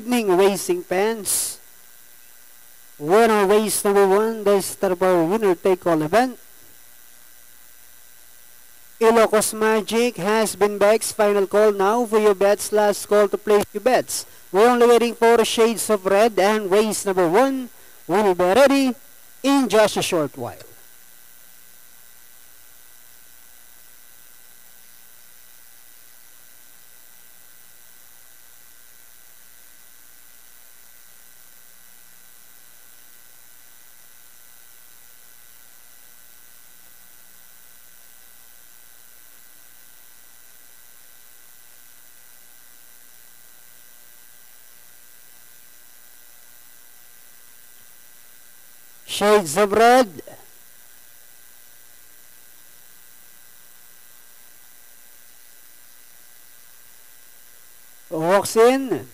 evening, racing fans. Winner race number 1, the Star Power winner take all event. Ilocos Magic has been Beck's final call now for your bets. Last call to place your bets. We're only waiting for Shades of Red, and race number 1 will be ready in just a short while. Shades of Red. Walks in.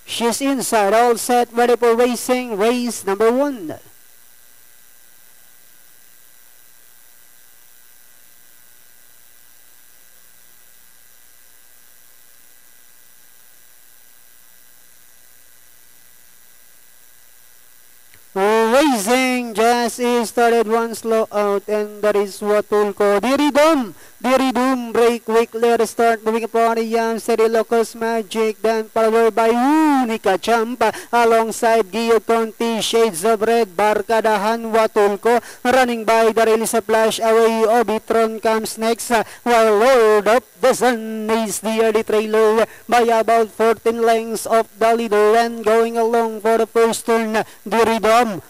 She's inside, all set, ready for racing. Race number 1. Racing just is started, one slow out, and that is Huatulco. Diridum break quickly at the start, moving upon the youngster Ilocos Magic, then followed by Unica Champa alongside Gio Conti. Shades of Red, Barkadahan, Huatulco running by the rail is a flash away. Obitron comes next, while Lord of the Sun is the early trailer by about 14 lengths of the leader, and going along for the first turn, Diridum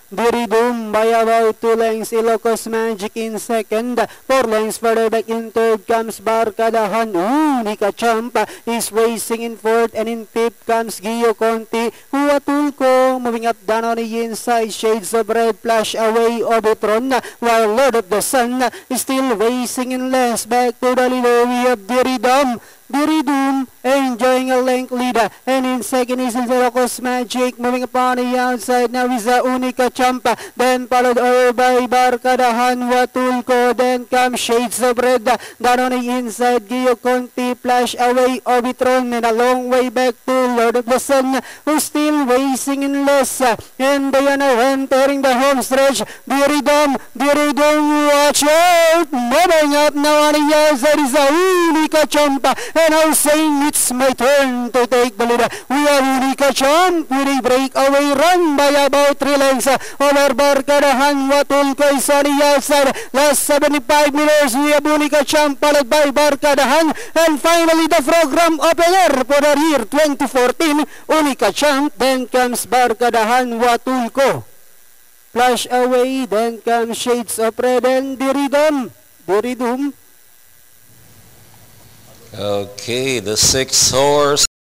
by about 2 lengths. Ilocos Magic in second, 4 lengths further back in third comes Barkadahan. Unica Champa is racing in fourth, and in fifth comes Gio Conti. Huatulco moving up down on the inside. Shades of Red flash away Obitron, while Lord of the Sun is still racing in last. Back to the leader we have Diridum enjoying a length lead, and in second is Ilocos Magic moving upon the outside. Now is Unica Champa, then followed over by Barkadahan, Huatulco, then comes Shades of Red down on the inside. Gio Conti flash away Obitron, and a long way back to Lord of the Sun, who's still racing in less, and they are now entering the home stretch. Diridum, watch out, moving up now on the outside is Unica Champa, and I'm saying it's my turn to take the lead. We have Unica Champ with a breakaway run by about 3 lengths over Barkadahan. Huatulco is on the outside. Last 75 meters, we have Unica Champ followed by Barkadahan, and finally the program opener for the year 2014, Unica Champ, then comes Barkadahan, Huatulco flash away, then comes Shades of Red and Diridum. Okay, the 6th horse.